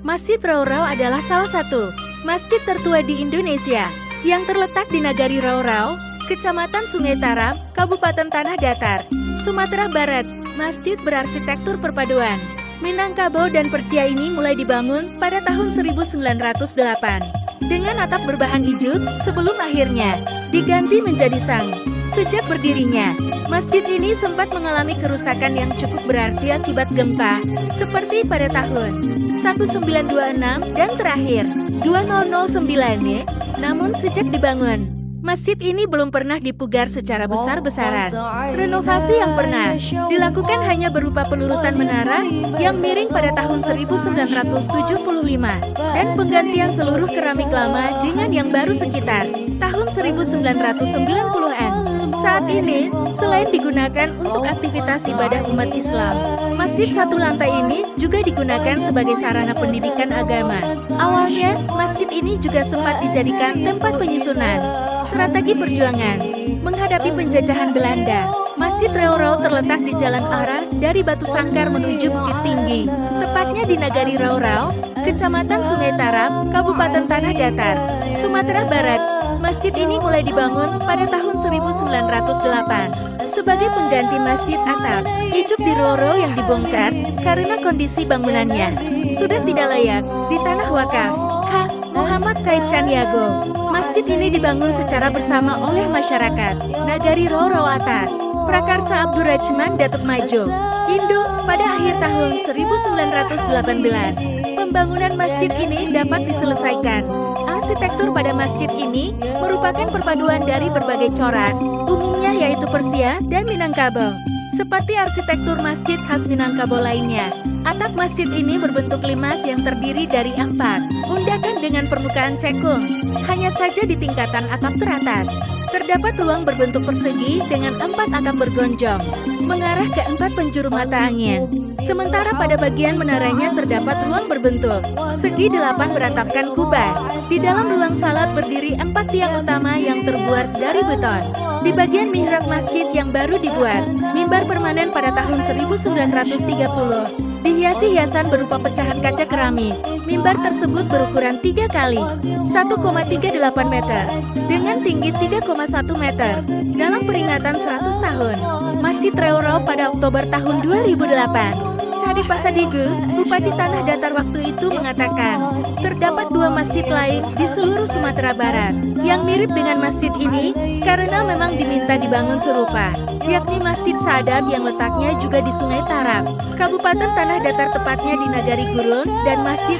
Masjid Raurau adalah salah satu masjid tertua di Indonesia yang terletak di Nagari Raurau, Kecamatan Sungai Tarap, Kabupaten Tanah Datar, Sumatera Barat. Masjid berarsitektur perpaduan Minangkabau dan Persia ini mulai dibangun pada tahun 1908 dengan atap berbahan ijuk sebelum akhirnya diganti menjadi sang. Sejak berdirinya, masjid ini sempat mengalami kerusakan yang cukup berarti akibat gempa, seperti pada tahun 1926 dan terakhir 2009. Namun sejak dibangun, masjid ini belum pernah dipugar secara besar-besaran. Renovasi yang pernah dilakukan hanya berupa pelurusan menara yang miring pada tahun 1975 dan penggantian seluruh keramik lama dengan yang baru sekitar tahun 1990-an. Saat ini, selain digunakan untuk aktivitas ibadah umat Islam, masjid satu lantai ini juga digunakan sebagai sarana pendidikan agama. Awalnya, masjid ini juga sempat dijadikan tempat penyusunan strategi perjuangan menghadapi penjajahan Belanda. Masjid Raurau terletak di Jalan Arah dari Batu Sangkar menuju Bukit Tinggi, tepatnya di Nagari Raurau, Kecamatan Sungai Tarap, Kabupaten Tanah Datar, Sumatera Barat. Masjid ini mulai dibangun pada tahun 1908 sebagai pengganti masjid atap ijuk di Raurau yang dibongkar karena kondisi bangunannya sudah tidak layak di tanah wakaf. Muhammad Kaid Caniago. Masjid ini dibangun secara bersama oleh masyarakat Nagari Raurau Atas Prakarsa Abdurrahman Datuk Majo Indo pada akhir tahun 1918. Pembangunan masjid ini dapat diselesaikan. Arsitektur pada masjid ini merupakan perpaduan dari berbagai corak, umumnya yaitu Persia dan Minangkabau. Seperti arsitektur masjid khas Minangkabau lainnya, atap masjid ini berbentuk limas yang terdiri dari 4 undakan dengan permukaan cekung. Hanya saja di tingkatan atap teratas, terdapat ruang berbentuk persegi dengan 4 atap bergonjong, mengarah ke 4 penjuru mata angin. Sementara pada bagian menaranya terdapat ruang berbentuk segi 8 beratapkan kubah. Di dalam ruang salat berdiri 4 tiang utama yang terbuat dari beton. Di bagian mihrab masjid yang baru dibuat, mimbar permanen pada tahun 1930, dihiasi hiasan berupa pecahan kaca keramik. Mimbar tersebut berukuran 3 kali 1,38 meter dengan tinggi 3,1 meter dalam peringatan 100 tahun Masjid Raurau pada Oktober tahun 2008. Sadi Pasadigu, Bupati Tanah Datar waktu itu mengatakan, terdapat 2 masjid lain di seluruh Sumatera Barat yang mirip dengan masjid ini karena memang diminta dibangun serupa, yakni Masjid Saadab yang letaknya juga di Sungai Tarap, Kabupaten Tanah Datar tepatnya di Nagari Gurun, dan Masjid